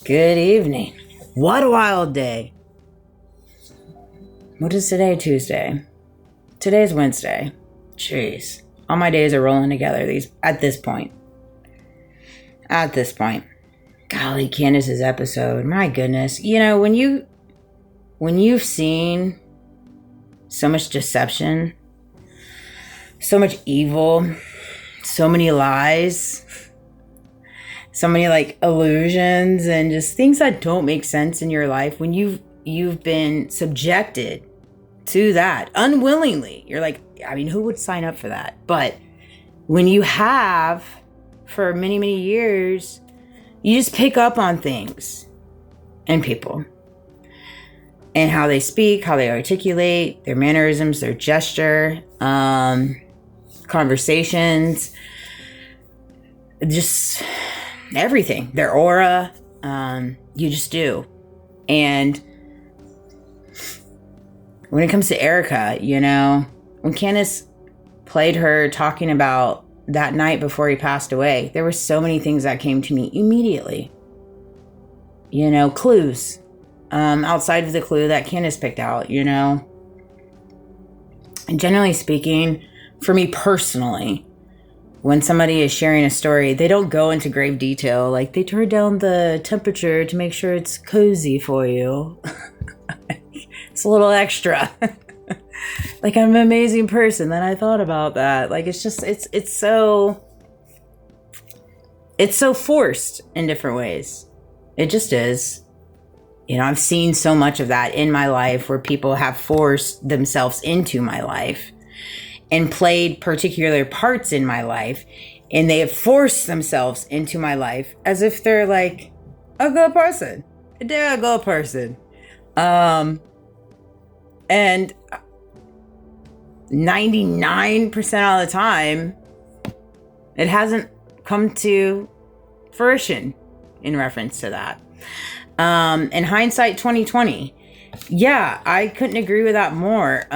Good evening. What a wild day. What is today? Tuesday. Today's Wednesday. Jeez. All my days are rolling together at this point. Golly, Candace's episode. My goodness. You know, when you've seen so much deception, so much evil, so many lies, so many illusions and just things that don't make sense in your life, when you've been subjected to that unwillingly, you're like, I mean, who would sign up for that? But when you have for many, many years, you just pick up on things and people and how they speak, how they articulate, their mannerisms, their gesture, conversations, just everything, their aura. You just do. And when it comes to Erica, you know, when Candace played her talking about that night before he passed away, there were so many things that came to me immediately. You know, clues, outside of the clue that Candace picked out, you know. And generally speaking, for me personally, when somebody is sharing a story, they don't go into grave detail. Like, they turn down the temperature to make sure it's cozy for you. It's a little extra. Like, I'm an amazing person. Then I thought about that. Like, it's just, it's so forced in different ways. It just is. You know, I've seen so much of that in my life where people have forced themselves into my life and played particular parts in my life, and they have forced themselves into my life as if they're like a good person. They're a good person. And 99% of the time, it hasn't come to fruition in reference to that. In hindsight 2020, yeah, I couldn't agree with that more.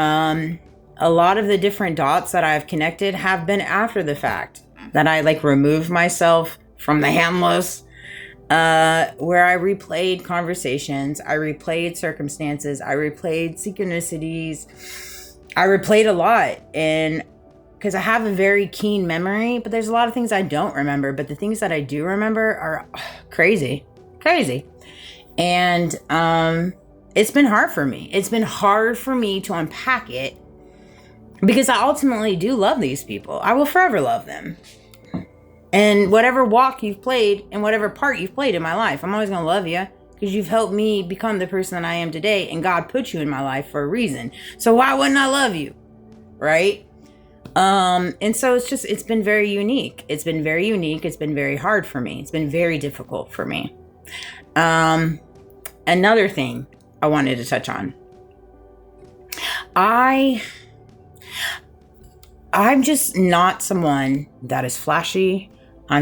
A lot of the different dots that I've connected have been after the fact, that I removed myself from the handless, where I replayed conversations, I replayed circumstances, I replayed synchronicities, I replayed a lot. And because I have a very keen memory, but there's a lot of things I don't remember, but the things that I do remember are crazy. And it's been hard for me. It's been hard for me to unpack it, because I ultimately do love these people. I will forever love them. And whatever walk you've played and whatever part you've played in my life, I'm always going to love you, because you've helped me become the person that I am today. And God put you in my life for a reason. So why wouldn't I love you? Right? And so it's been very unique. It's been very unique. It's been very hard for me. It's been very difficult for me. Another thing I wanted to touch on. I'm just not someone that is flashy. I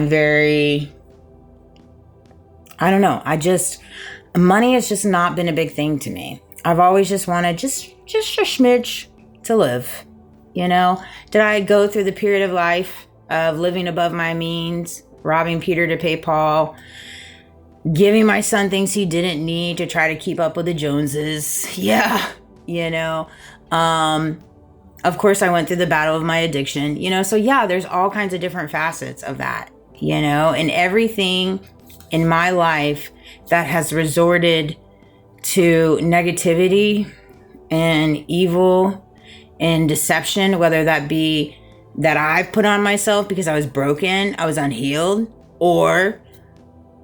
don't know. Money has just not been a big thing to me. I've always just wanted just a smidge to live. You know, did I go through the period of life of living above my means, robbing Peter to pay Paul, giving my son things he didn't need to try to keep up with the Joneses? Yeah. You know, of course, I went through the battle of my addiction, you know, so yeah, there's all kinds of different facets of that, you know, and everything in my life that has resorted to negativity and evil and deception, whether that be that I've put on myself because I was broken, I was unhealed, or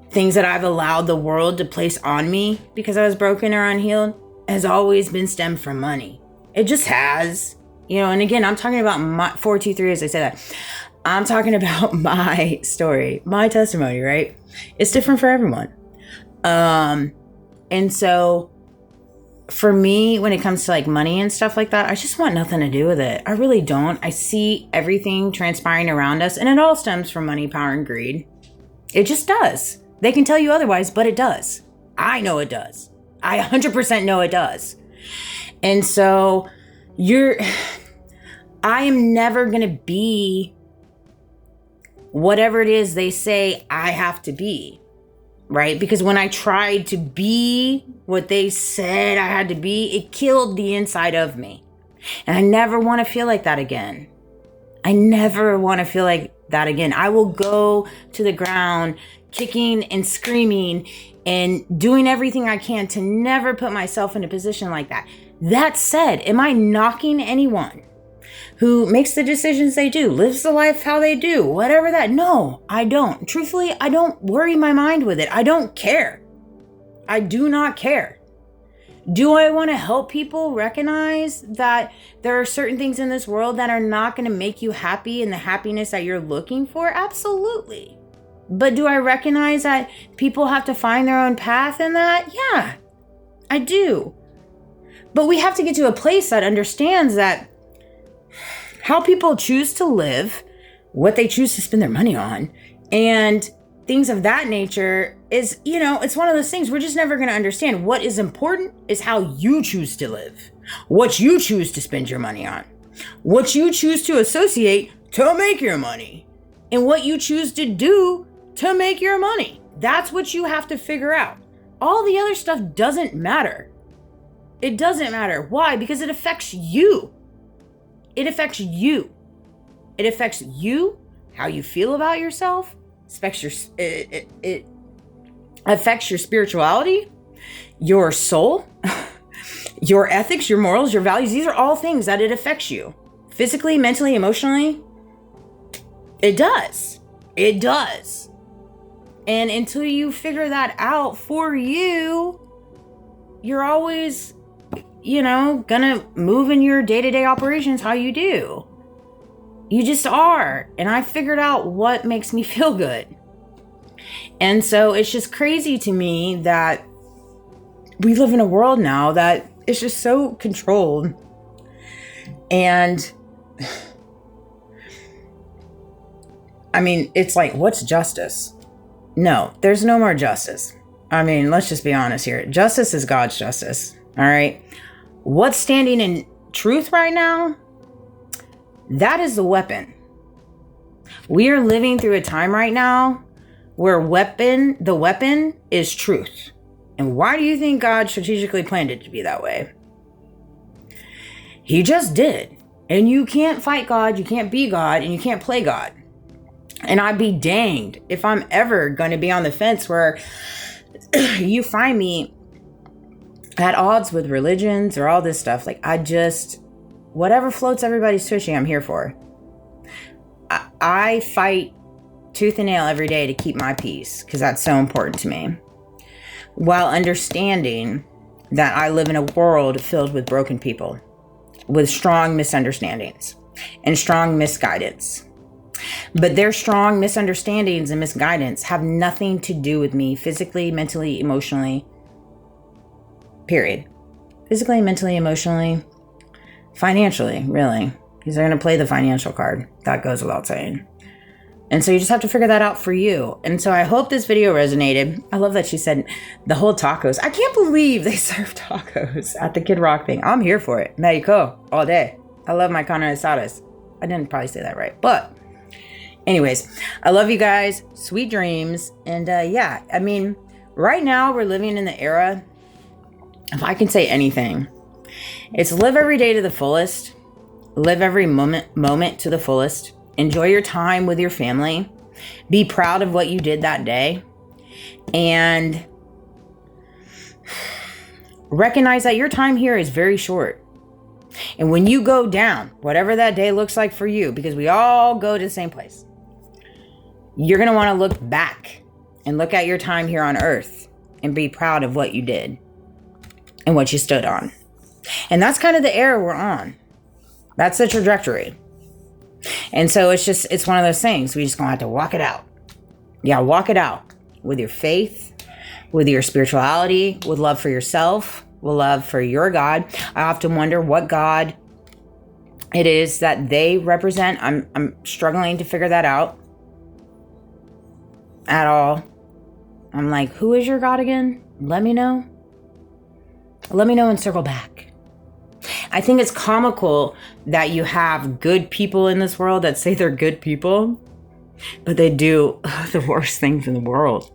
things that I've allowed the world to place on me because I was broken or unhealed, has always been stemmed from money. It just has. You know, and again, I'm talking about my 423 as I say that. I'm talking about my story, my testimony, right? It's different for everyone. And so for me, when it comes to money and stuff like that, I just want nothing to do with it. I really don't. I see everything transpiring around us, and it all stems from money, power, and greed. It just does. They can tell you otherwise, but it does. I know it does. I 100% know it does. And so I am never going to be whatever it is they say I have to be, right? Because when I tried to be what they said I had to be, it killed the inside of me. And I never want to feel like that again. I never want to feel like that again. I will go to the ground kicking and screaming and doing everything I can to never put myself in a position like that. That said, am I knocking anyone who makes the decisions they do, lives the life how they do, whatever that? No, I don't. Truthfully, I don't worry my mind with it. I don't care. I do not care. Do I want to help people recognize that there are certain things in this world that are not going to make you happy and the happiness that you're looking for? Absolutely. But do I recognize that people have to find their own path in that? Yeah, I do. But we have to get to a place that understands that how people choose to live, what they choose to spend their money on, and things of that nature is, it's one of those things we're just never going to understand. What is important is how you choose to live, what you choose to spend your money on, what you choose to associate to make your money, and what you choose to do to make your money. That's what you have to figure out. All the other stuff doesn't matter. It doesn't matter. Why? Because it affects you. It affects you. It affects you, how you feel about yourself. It affects your spirituality, your soul, your ethics, your morals, your values. These are all things that it affects you. Physically, mentally, emotionally. It does. It does. And until you figure that out for you, you're always, gonna move in your day-to-day operations how you do. You just are. And I figured out what makes me feel good. And so it's just crazy to me that we live in a world now that is just so controlled. And I mean, it's like, what's justice? No, there's no more justice. I mean, let's just be honest here. Justice is God's justice. All right. What's standing in truth right now? That is the weapon. We are living through a time right now where the weapon is truth. And why do you think God strategically planned it to be that way? He just did. And you can't fight God, you can't be God, and you can't play God. And I'd be danged if I'm ever going to be on the fence where you find me at odds with religions or all this stuff. Like, whatever floats everybody's fishing, I'm here for. I fight tooth and nail every day to keep my peace because that's so important to me. While understanding that I live in a world filled with broken people, with strong misunderstandings and strong misguidance. But their strong misunderstandings and misguidance have nothing to do with me physically, mentally, emotionally. Period. Physically, mentally, emotionally, financially, really. Because they're going to play the financial card. That goes without saying. And so you just have to figure that out for you. And so I hope this video resonated. I love that she said the whole tacos. I can't believe they serve tacos at the Kid Rock thing. I'm here for it. Mexico, all day. I love my carne asadas. I didn't probably say that right. But anyways, I love you guys. Sweet dreams. And yeah, I mean, right now we're living in the era, if I can say anything, it's live every day to the fullest. Live every moment to the fullest. Enjoy your time with your family. Be proud of what you did that day. And recognize that your time here is very short. And when you go down, whatever that day looks like for you, because we all go to the same place, you're going to want to look back and look at your time here on earth and be proud of what you did and what you stood on. And that's kind of the era we're on. That's the trajectory. And so it's one of those things. We just gonna have to walk it out. Yeah, walk it out with your faith, with your spirituality, with love for yourself, with love for your God. I often wonder what God it is that they represent. I'm struggling to figure that out at all. I'm like, who is your God again? Let me know. Let me know and circle back. I think it's comical that you have good people in this world that say they're good people, but they do the worst things in the world.